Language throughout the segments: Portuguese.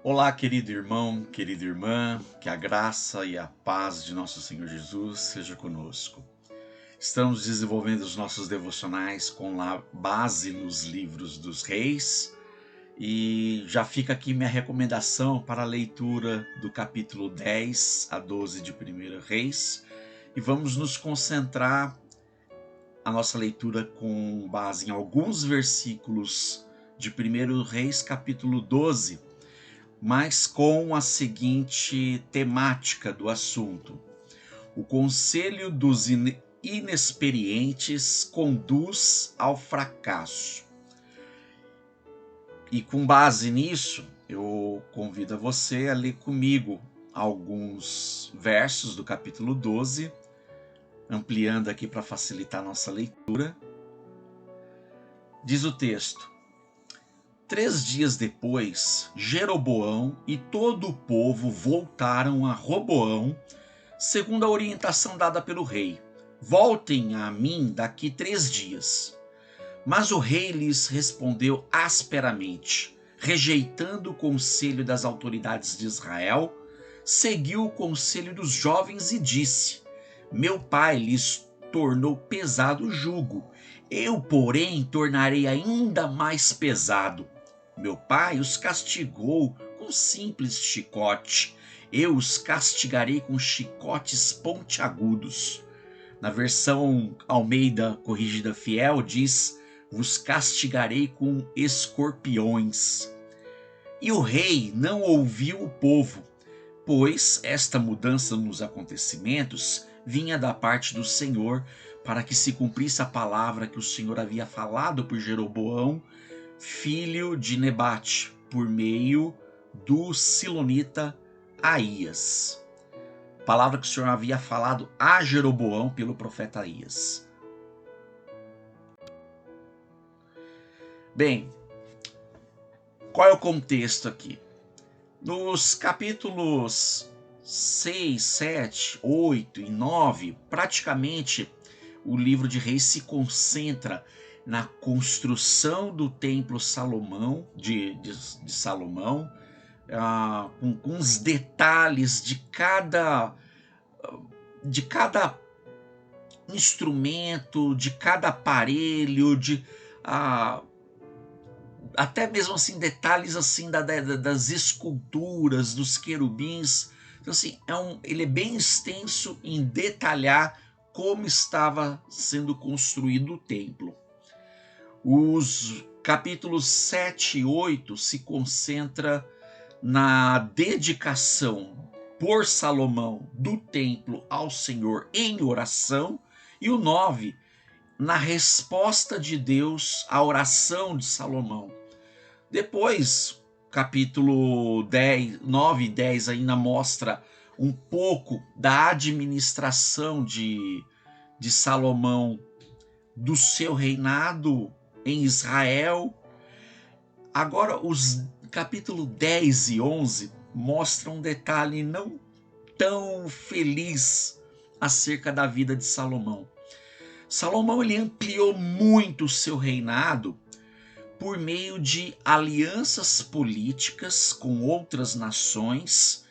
Olá, querido irmão, querida irmã, que a graça e a paz de nosso Senhor Jesus seja conosco. Estamos desenvolvendo os nossos devocionais com base nos livros dos reis e já fica aqui minha recomendação para a leitura do capítulo 10 a 12 de 1 Reis e vamos nos concentrar a nossa leitura com base em alguns versículos de 1 Reis capítulo 12, mas com a seguinte temática do assunto: o conselho dos inexperientes conduz ao fracasso. E com base nisso, eu convido a você a ler comigo alguns versos do capítulo 12, ampliando aqui para facilitar a nossa leitura. Diz o texto: 3 dias depois, Jeroboão e todo o povo voltaram a Roboão, segundo a orientação dada pelo rei. Voltem a mim daqui 3 dias. Mas o rei lhes respondeu asperamente, rejeitando o conselho das autoridades de Israel, seguiu o conselho dos jovens e disse: meu pai lhes tornou pesado o jugo, eu, porém, tornarei ainda mais pesado. Meu pai os castigou com simples chicote, eu os castigarei com chicotes pontiagudos. Na versão Almeida Corrigida Fiel diz: vos castigarei com escorpiões. E o rei não ouviu o povo, pois esta mudança nos acontecimentos vinha da parte do Senhor, para que se cumprisse a palavra que o Senhor havia falado por Jeroboão, filho de Nebate, por meio do silonita Aías. Palavra que o Senhor havia falado a Jeroboão pelo profeta Aías. Bem, qual é o contexto aqui? Nos capítulos 6, 7, 8 e 9, praticamente o livro de Reis se concentra na construção do templo de Salomão, com os detalhes de cada instrumento, de cada aparelho, até mesmo assim detalhes assim das esculturas, dos querubins. Então assim, ele é bem extenso em detalhar como estava sendo construído o templo. Os capítulos 7 e 8 se concentra na dedicação por Salomão do templo ao Senhor em oração, e o 9 na resposta de Deus à oração de Salomão. Depois, capítulo 9 e 10 ainda mostra um pouco da administração de Salomão, do seu reinado em Israel. Agora, os capítulo 10 e 11 mostram um detalhe não tão feliz acerca da vida de Salomão. Salomão ele ampliou muito o seu reinado por meio de alianças políticas com outras nações,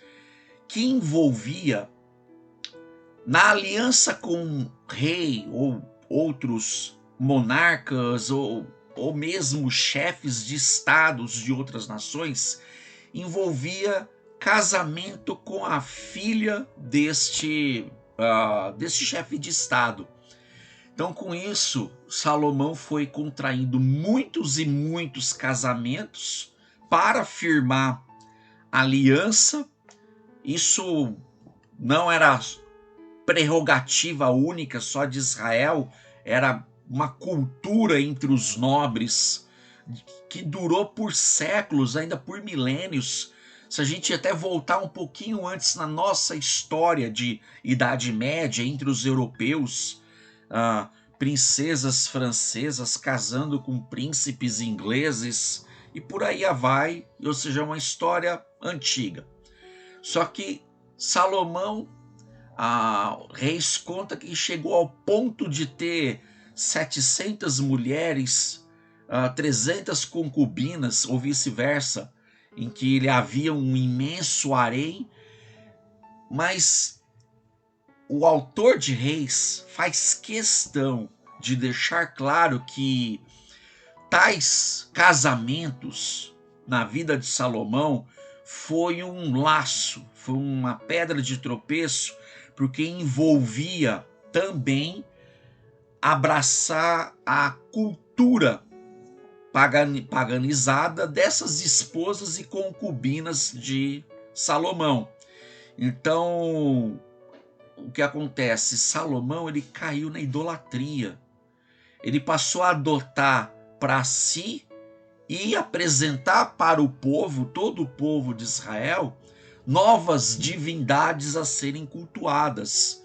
que envolvia, na aliança com um rei ou outros monarcas ou mesmo chefes de estados de outras nações, envolvia casamento com a filha deste chefe de estado. Então, com isso, Salomão foi contraindo muitos e muitos casamentos para firmar aliança. Isso não era prerrogativa única só de Israel, era uma cultura entre os nobres que durou por séculos, ainda por milênios. Se a gente até voltar um pouquinho antes na nossa história de Idade Média, entre os europeus, princesas francesas casando com príncipes ingleses e por aí vai, ou seja, uma história antiga. Só que Salomão, Reis conta que chegou ao ponto de ter 700 mulheres, 300 concubinas ou vice-versa, em que ele havia um imenso harém, mas o autor de Reis faz questão de deixar claro que tais casamentos na vida de Salomão foi um laço, foi uma pedra de tropeço, porque envolvia também abraçar a cultura paganizada dessas esposas e concubinas de Salomão. Então, o que acontece? Salomão, ele caiu na idolatria. Ele passou a adotar para si e apresentar para o povo, todo o povo de Israel, novas divindades a serem cultuadas.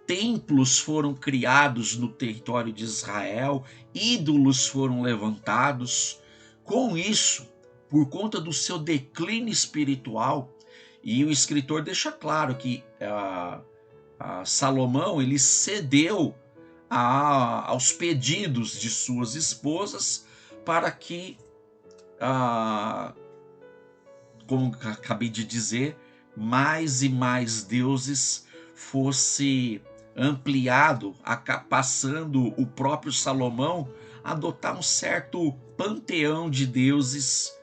Templos foram criados no território de Israel, ídolos foram levantados. Com isso, por conta do seu declínio espiritual, e o escritor deixa claro que Salomão ele cedeu aos pedidos de suas esposas para que, como acabei de dizer, mais e mais deuses fosse ampliado, passando o próprio Salomão a adotar um certo panteão de deuses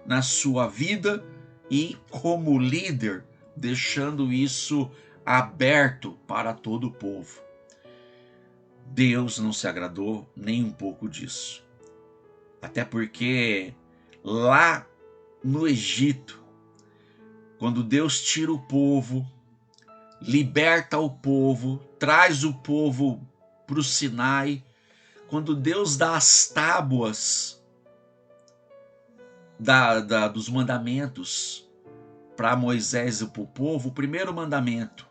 na sua vida e como líder, deixando isso aberto para todo o povo. Deus não se agradou nem um pouco disso. Até porque lá no Egito, quando Deus tira o povo, liberta o povo, traz o povo para o Sinai, quando Deus dá as tábuas dos mandamentos para Moisés e para o povo, o primeiro mandamento: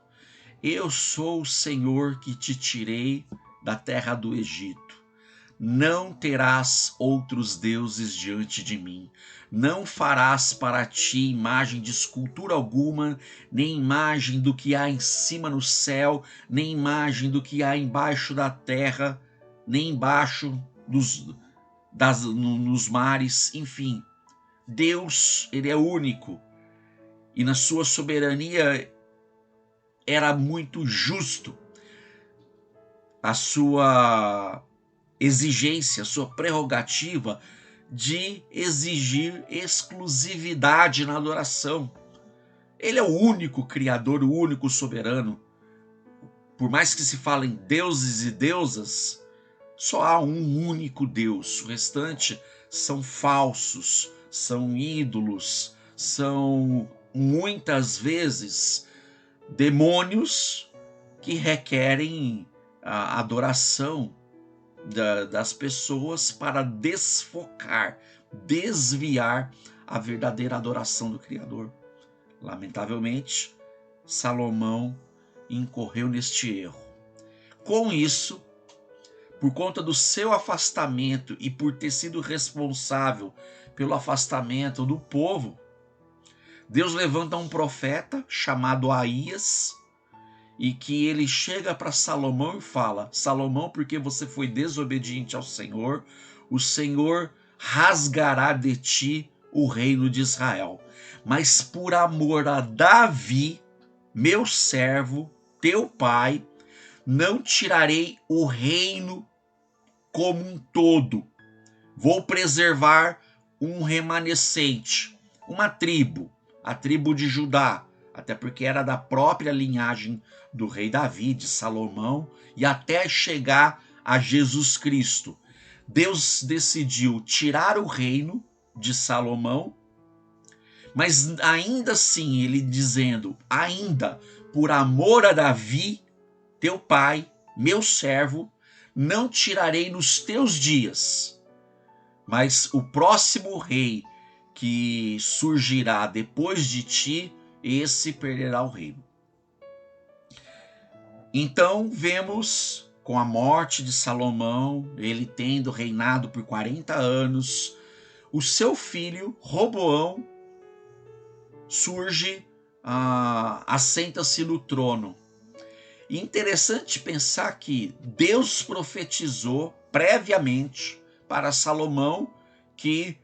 eu sou o Senhor que te tirei da terra do Egito. Não terás outros deuses diante de mim. Não farás para ti imagem de escultura alguma, nem imagem do que há em cima no céu, nem imagem do que há embaixo da terra, nem embaixo nos mares, enfim. Deus, ele é único. E na sua soberania era muito justo a sua exigência, a sua prerrogativa de exigir exclusividade na adoração. Ele é o único criador, o único soberano. Por mais que se falem deuses e deusas, só há um único Deus. O restante são falsos, são ídolos, são muitas vezes demônios que requerem a adoração das pessoas para desfocar, desviar a verdadeira adoração do Criador. Lamentavelmente, Salomão incorreu neste erro. Com isso, por conta do seu afastamento e por ter sido responsável pelo afastamento do povo, Deus levanta um profeta chamado Aías, e que ele chega para Salomão e fala: Salomão, porque você foi desobediente ao Senhor, o Senhor rasgará de ti o reino de Israel. Mas por amor a Davi, meu servo, teu pai, não tirarei o reino como um todo. Vou preservar um remanescente, uma tribo, a tribo de Judá, até porque era da própria linhagem do rei Davi, de Salomão, e até chegar a Jesus Cristo. Deus decidiu tirar o reino de Salomão, mas ainda assim ele dizendo: ainda por amor a Davi, teu pai, meu servo, não tirarei nos teus dias, mas o próximo rei que surgirá depois de ti, esse perderá o reino. Então vemos, com a morte de Salomão, ele tendo reinado por 40 anos, o seu filho Roboão surge, assenta-se no trono. E interessante pensar que Deus profetizou previamente para Salomão que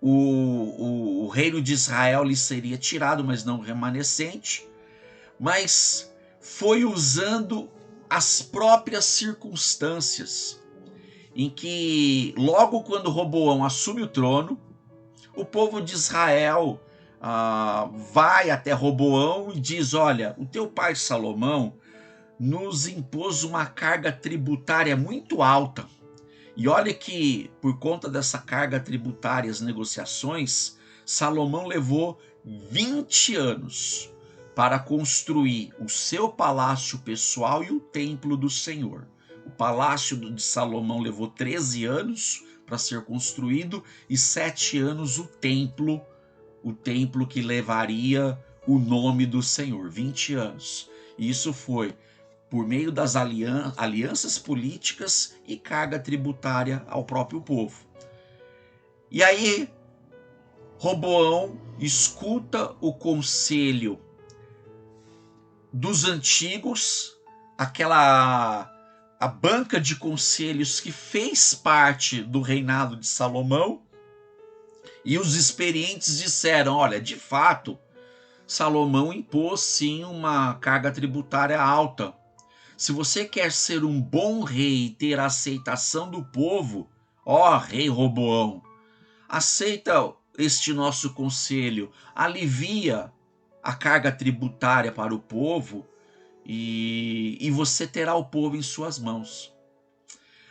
o reino de Israel lhe seria tirado, mas não remanescente, mas foi usando as próprias circunstâncias em que, logo quando Roboão assume o trono, o povo de Israel vai até Roboão e diz: olha, o teu pai Salomão nos impôs uma carga tributária muito alta. E olha que, por conta dessa carga tributária, as negociações, Salomão levou 20 anos para construir o seu palácio pessoal e o templo do Senhor. O palácio de Salomão levou 13 anos para ser construído e 7 anos o templo que levaria o nome do Senhor, 20 anos. E isso foi por meio das alianças políticas e carga tributária ao próprio povo. E aí, Roboão escuta o conselho dos antigos, a banca de conselhos que fez parte do reinado de Salomão, e os experientes disseram: olha, de fato, Salomão impôs sim uma carga tributária alta. Se você quer ser um bom rei e ter a aceitação do povo, ó rei Roboão, aceita este nosso conselho, alivia a carga tributária para o povo e você terá o povo em suas mãos.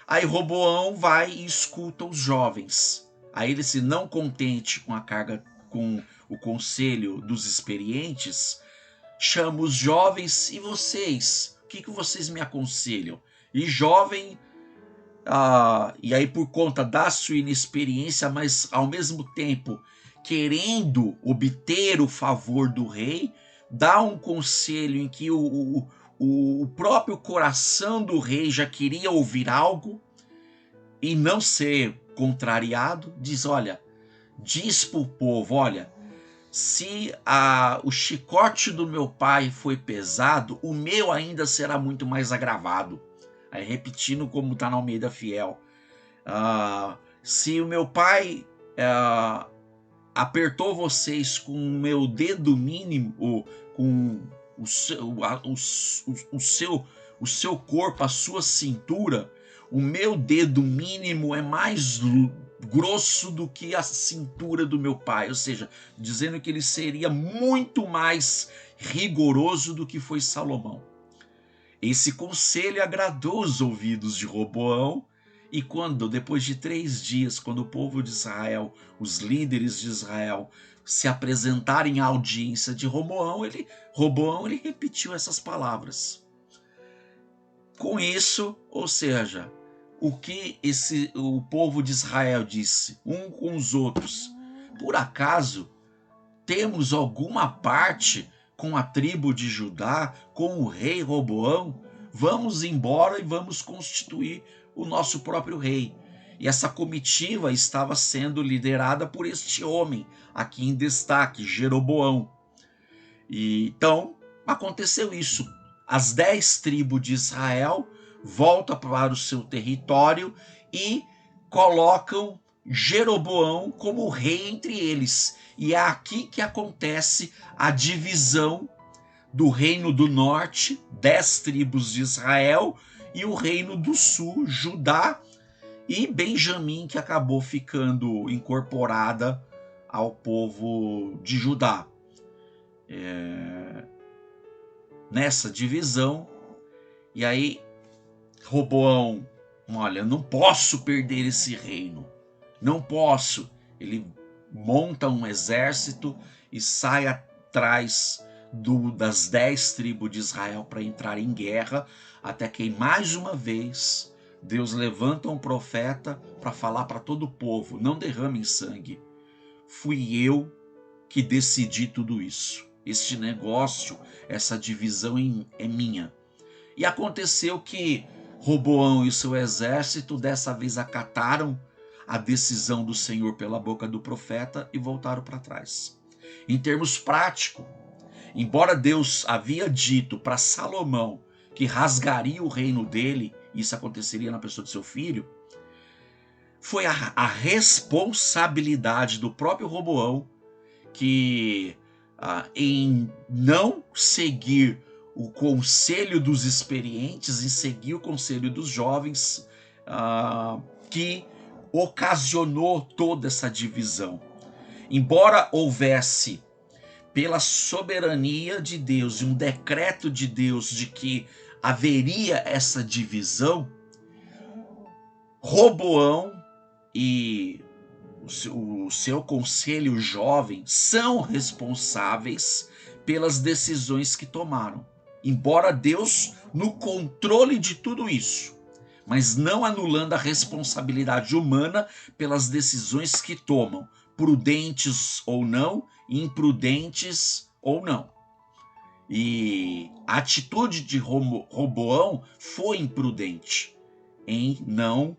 Aí Roboão vai e escuta os jovens. Aí ele, se não contente com a carga, com o conselho dos experientes, chama os jovens: e vocês? O que vocês me aconselham? E jovem, e aí por conta da sua inexperiência, mas ao mesmo tempo querendo obter o favor do rei, dá um conselho em que o próprio coração do rei já queria ouvir algo e não ser contrariado. Diz: olha, diz para o povo: olha, se o chicote do meu pai foi pesado, o meu ainda será muito mais agravado. Aí, repetindo como está na Almeida Fiel. Se o meu pai apertou vocês com o meu dedo mínimo, com o seu corpo, a sua cintura, o meu dedo mínimo é mais grosso do que a cintura do meu pai, ou seja, dizendo que ele seria muito mais rigoroso do que foi Salomão. Esse conselho agradou os ouvidos de Roboão, e quando, depois de 3 dias, quando o povo de Israel, os líderes de Israel, se apresentarem à audiência de Roboão, ele repetiu essas palavras. Com isso, ou seja, o que o povo de Israel disse um com os outros: por acaso temos alguma parte com a tribo de Judá, com o rei Roboão? Vamos embora e vamos constituir o nosso próprio rei. E essa comitiva estava sendo liderada por este homem aqui em destaque, Jeroboão. E então aconteceu isso. As 10 tribos de Israel voltam para o seu território e colocam Jeroboão como rei entre eles. E é aqui que acontece a divisão do reino do norte, 10 tribos de Israel, e o reino do sul, Judá e Benjamim, que acabou ficando incorporada ao povo de Judá. Nessa divisão, e aí Roboão: olha, não posso perder esse reino, não posso. Ele monta um exército e sai atrás das 10 tribos de Israel para entrar em guerra, até que mais uma vez Deus levanta um profeta para falar para todo o povo: não derramem sangue, fui eu que decidi tudo isso, este negócio, essa divisão é minha. E aconteceu que Roboão e seu exército dessa vez acataram a decisão do Senhor pela boca do profeta e voltaram para trás. Em termos práticos, embora Deus havia dito para Salomão que rasgaria o reino dele, isso aconteceria na pessoa de seu filho, foi a responsabilidade do próprio Roboão que, em não seguir o conselho dos experientes, em seguir o conselho dos jovens, que ocasionou toda essa divisão. Embora houvesse, pela soberania de Deus e um decreto de Deus de que haveria essa divisão, Roboão e o seu conselho jovem são responsáveis pelas decisões que tomaram. Embora Deus no controle de tudo isso, mas não anulando a responsabilidade humana pelas decisões que tomam, prudentes ou não, imprudentes ou não. E a atitude de Roboão foi imprudente em não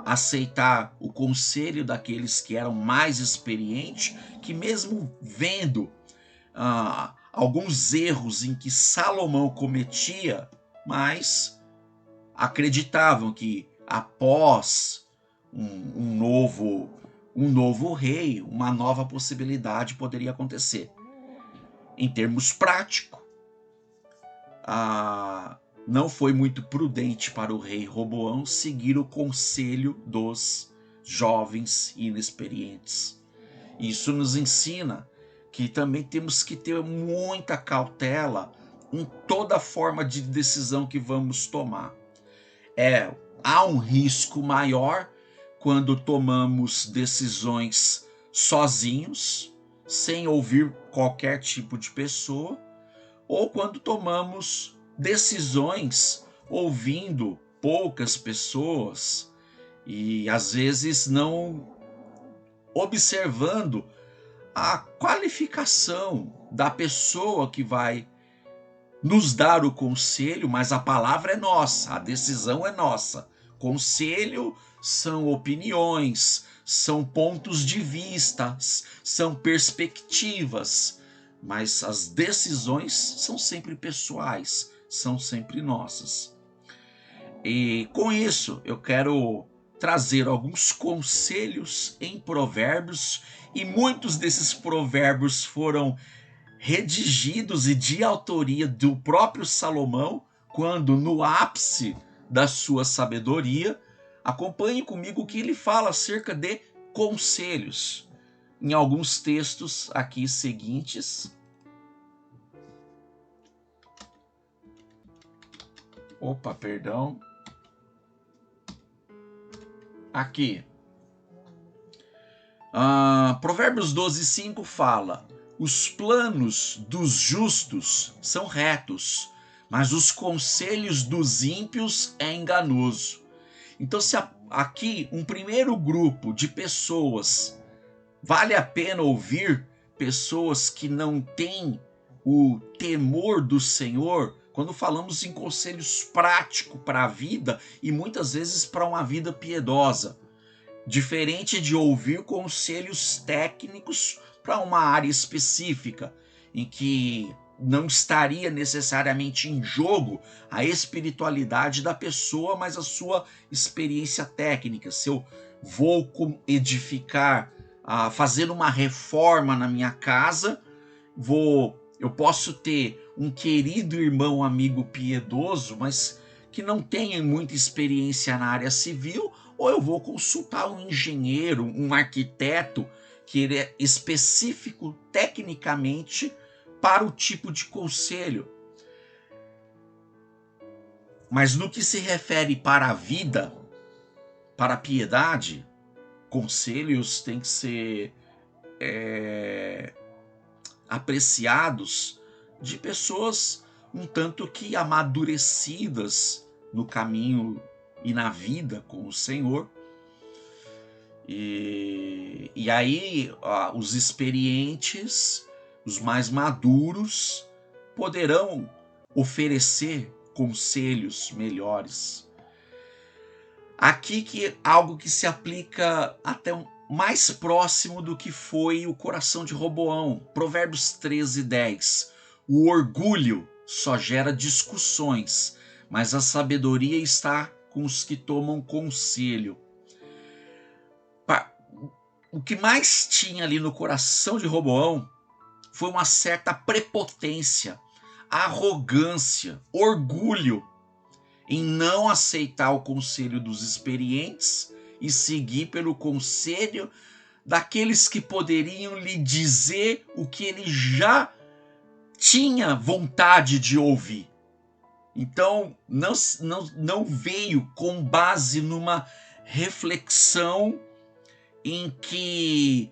aceitar o conselho daqueles que eram mais experientes, que mesmo vendo alguns erros em que Salomão cometia, mas acreditavam que após um novo rei, uma nova possibilidade poderia acontecer. Em termos práticos, não foi muito prudente para o rei Roboão seguir o conselho dos jovens inexperientes. Isso nos ensina que também temos que ter muita cautela em toda forma de decisão que vamos tomar. Há um risco maior quando tomamos decisões sozinhos, sem ouvir qualquer tipo de pessoa, ou quando tomamos decisões ouvindo poucas pessoas e às vezes não observando a qualificação da pessoa que vai nos dar o conselho, mas a palavra é nossa, a decisão é nossa. Conselho são opiniões, são pontos de vista, são perspectivas, mas as decisões são sempre pessoais, são sempre nossas. E com isso eu quero trazer alguns conselhos em provérbios, e muitos desses provérbios foram redigidos e de autoria do próprio Salomão, quando no ápice da sua sabedoria. Acompanhe comigo o que ele fala acerca de conselhos em alguns textos aqui seguintes. Opa, perdão. Aqui. Provérbios 12:5 fala: os planos dos justos são retos, mas os conselhos dos ímpios é enganoso. Então, se aqui um primeiro grupo de pessoas, vale a pena ouvir pessoas que não têm o temor do Senhor, quando falamos em conselhos práticos para a vida e muitas vezes para uma vida piedosa, diferente de ouvir conselhos técnicos para uma área específica, em que não estaria necessariamente em jogo a espiritualidade da pessoa, mas a sua experiência técnica. Se eu vou edificar, fazer uma reforma na minha casa, eu posso ter um querido irmão, amigo piedoso, mas que não tenha muita experiência na área civil, ou eu vou consultar um engenheiro, um arquiteto, que ele é específico tecnicamente para o tipo de conselho. Mas no que se refere para a vida, para a piedade, conselhos têm que ser apreciados de pessoas um tanto que amadurecidas no caminho e na vida com o Senhor. E aí os experientes, os mais maduros, poderão oferecer conselhos melhores. Aqui que algo que se aplica até mais próximo do que foi o coração de Roboão. Provérbios 13:10. O orgulho só gera discussões, mas a sabedoria está com os que tomam conselho. o que mais tinha ali no coração de Roboão foi uma certa prepotência, arrogância, orgulho em não aceitar o conselho dos experientes e seguir pelo conselho daqueles que poderiam lhe dizer o que ele já tinha vontade de ouvir. Então, não veio com base numa reflexão em que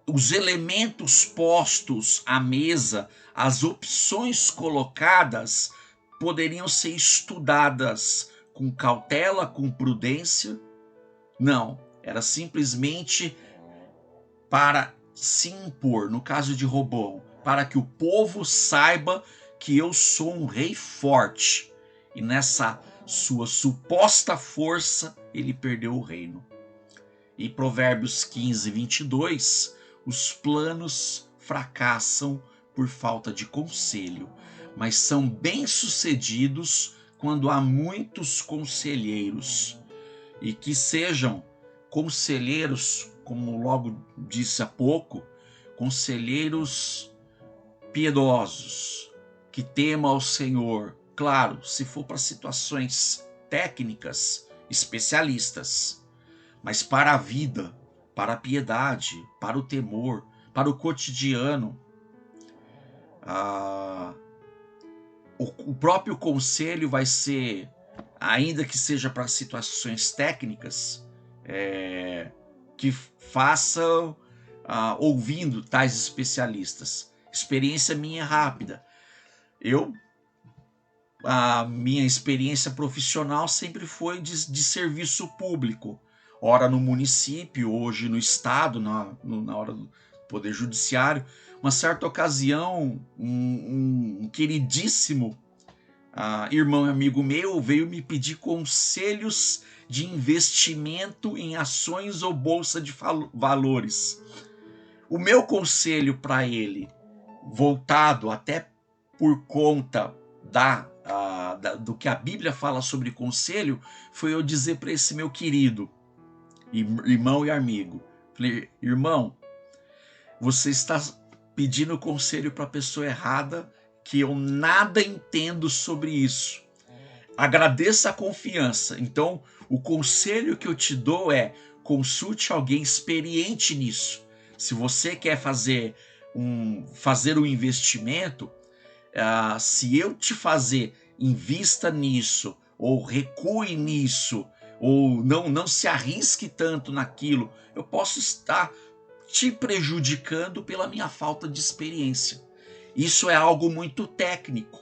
os elementos postos à mesa, as opções colocadas, poderiam ser estudadas com cautela, com prudência. Não, era simplesmente para se impor, no caso de Roboão, para que o povo saiba que eu sou um rei forte. E nessa sua suposta força, ele perdeu o reino. E Provérbios 15, 22, os planos fracassam por falta de conselho, mas são bem-sucedidos quando há muitos conselheiros. E que sejam conselheiros, como logo disse há pouco, conselheiros piedosos, que temam ao Senhor. Claro, se for para situações técnicas, especialistas, mas para a vida, para a piedade, para o temor, para o cotidiano, o próprio conselho vai ser, ainda que seja para situações técnicas, que façam ouvindo tais especialistas. Experiência minha rápida. A minha experiência profissional sempre foi de serviço público. Ora no município, hoje no estado, na hora do Poder Judiciário. Uma certa ocasião, um queridíssimo irmão e amigo meu veio me pedir conselhos de investimento em ações ou bolsa de valores. O meu conselho para ele, voltado até por conta do que a Bíblia fala sobre conselho, foi eu dizer para esse meu querido irmão e amigo, falei: irmão, você está pedindo conselho para a pessoa errada, que eu nada entendo sobre isso. Agradeça a confiança. Então, o conselho que eu te dou é: consulte alguém experiente nisso. Se você quer fazer um investimento, se eu te fazer invista nisso, ou recue nisso, ou não se arrisque tanto naquilo, eu posso estar te prejudicando pela minha falta de experiência. Isso é algo muito técnico.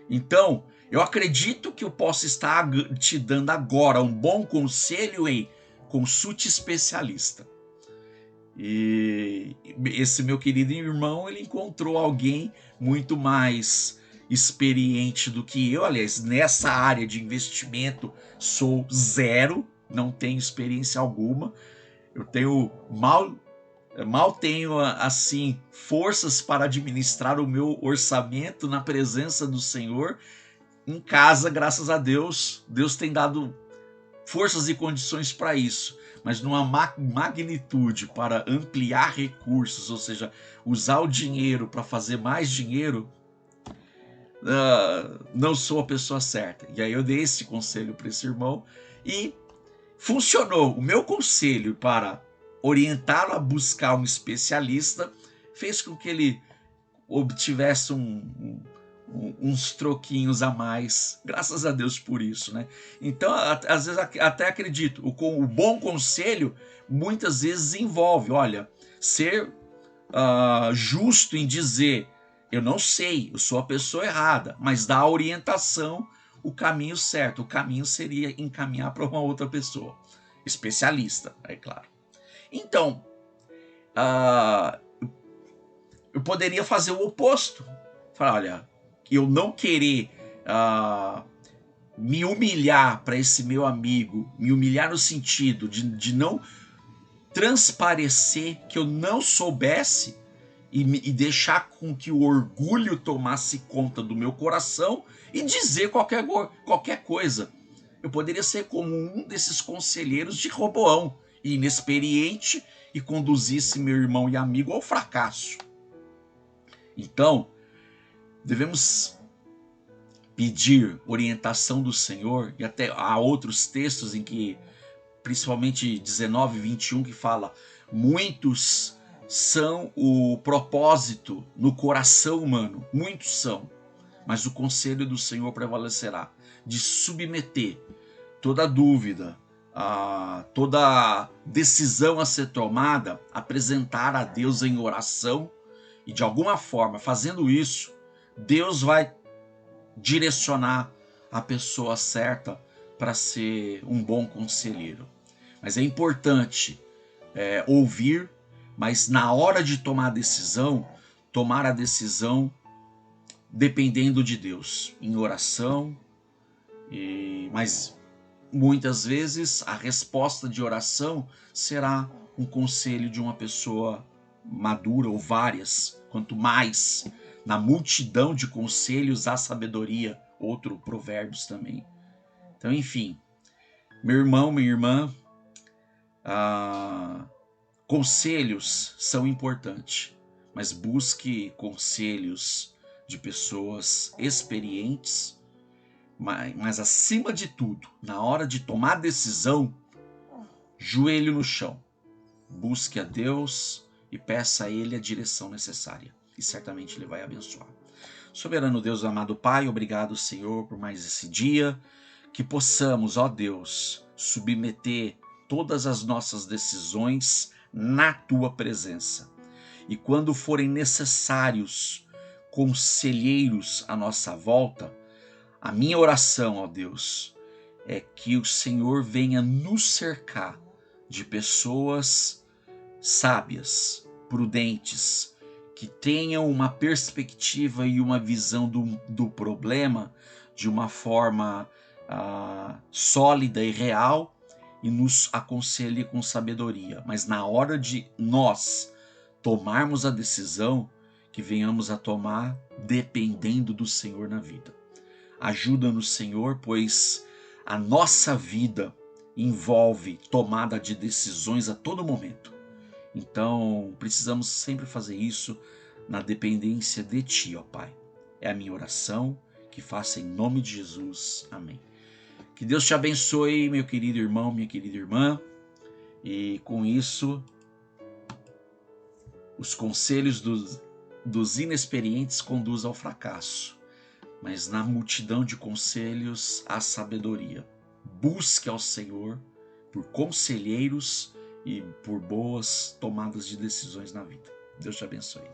Então, eu acredito que eu possa estar te dando agora um bom conselho em consulte especialista. E esse meu querido irmão, ele encontrou alguém muito mais experiente do que eu. Aliás, nessa área de investimento sou zero, não tenho experiência alguma. Eu tenho mal tenho assim forças para administrar o meu orçamento na presença do Senhor. Em casa, graças a Deus, Deus tem dado forças e condições para isso, mas numa magnitude para ampliar recursos, ou seja, usar o dinheiro para fazer mais dinheiro, não sou a pessoa certa. E aí eu dei esse conselho para esse irmão e funcionou. O meu conselho para orientá-lo a buscar um especialista fez com que ele obtivesse uns troquinhos a mais, graças a Deus por isso, né? Então, às vezes até acredito, o bom conselho muitas vezes envolve, olha, ser justo em dizer: eu não sei, eu sou a pessoa errada, mas dar a orientação, o caminho certo. O caminho seria encaminhar para uma outra pessoa, especialista, é claro. Então, eu poderia fazer o oposto. Falar: olha, eu não querer me humilhar para esse meu amigo, me humilhar no sentido de não transparecer que eu não soubesse e deixar com que o orgulho tomasse conta do meu coração e dizer qualquer coisa. Eu poderia ser como um desses conselheiros de Roboão inexperiente e conduzisse meu irmão e amigo ao fracasso. Então, devemos pedir orientação do Senhor, e até há outros textos em que, principalmente 19 e 21, que fala: muitos são o propósito no coração humano, muitos são, mas o conselho do Senhor prevalecerá, de submeter toda dúvida, toda decisão a ser tomada, apresentar a Deus em oração, e de alguma forma, fazendo isso, Deus vai direcionar a pessoa certa para ser um bom conselheiro. Mas é importante ouvir, mas na hora de tomar a decisão dependendo de Deus, em oração. Mas muitas vezes a resposta de oração será um conselho de uma pessoa madura, ou várias. Quanto mais na multidão de conselhos há sabedoria, outro Provérbios também. Então, enfim, meu irmão, minha irmã, conselhos são importantes, mas busque conselhos de pessoas experientes, mas acima de tudo, na hora de tomar decisão, joelho no chão, busque a Deus e peça a Ele a direção necessária, e certamente Ele vai abençoar. Soberano Deus, amado Pai, obrigado, Senhor, por mais esse dia, que possamos, ó Deus, submeter todas as nossas decisões na Tua presença. E quando forem necessários conselheiros à nossa volta, a minha oração, ó Deus, é que o Senhor venha nos cercar de pessoas sábias, prudentes, que tenham uma perspectiva e uma visão do problema de uma forma sólida e real, e nos aconselhe com sabedoria. Mas na hora de nós tomarmos a decisão, que venhamos a tomar dependendo do Senhor na vida. Ajuda-nos, Senhor, pois a nossa vida envolve tomada de decisões a todo momento. Então, precisamos sempre fazer isso na dependência de Ti, ó Pai. É a minha oração, que faça em nome de Jesus. Amém. Que Deus te abençoe, meu querido irmão, minha querida irmã. E com isso, os conselhos dos inexperientes conduzem ao fracasso, mas na multidão de conselhos há sabedoria. Busque ao Senhor por conselheiros e por boas tomadas de decisões na vida. Deus te abençoe.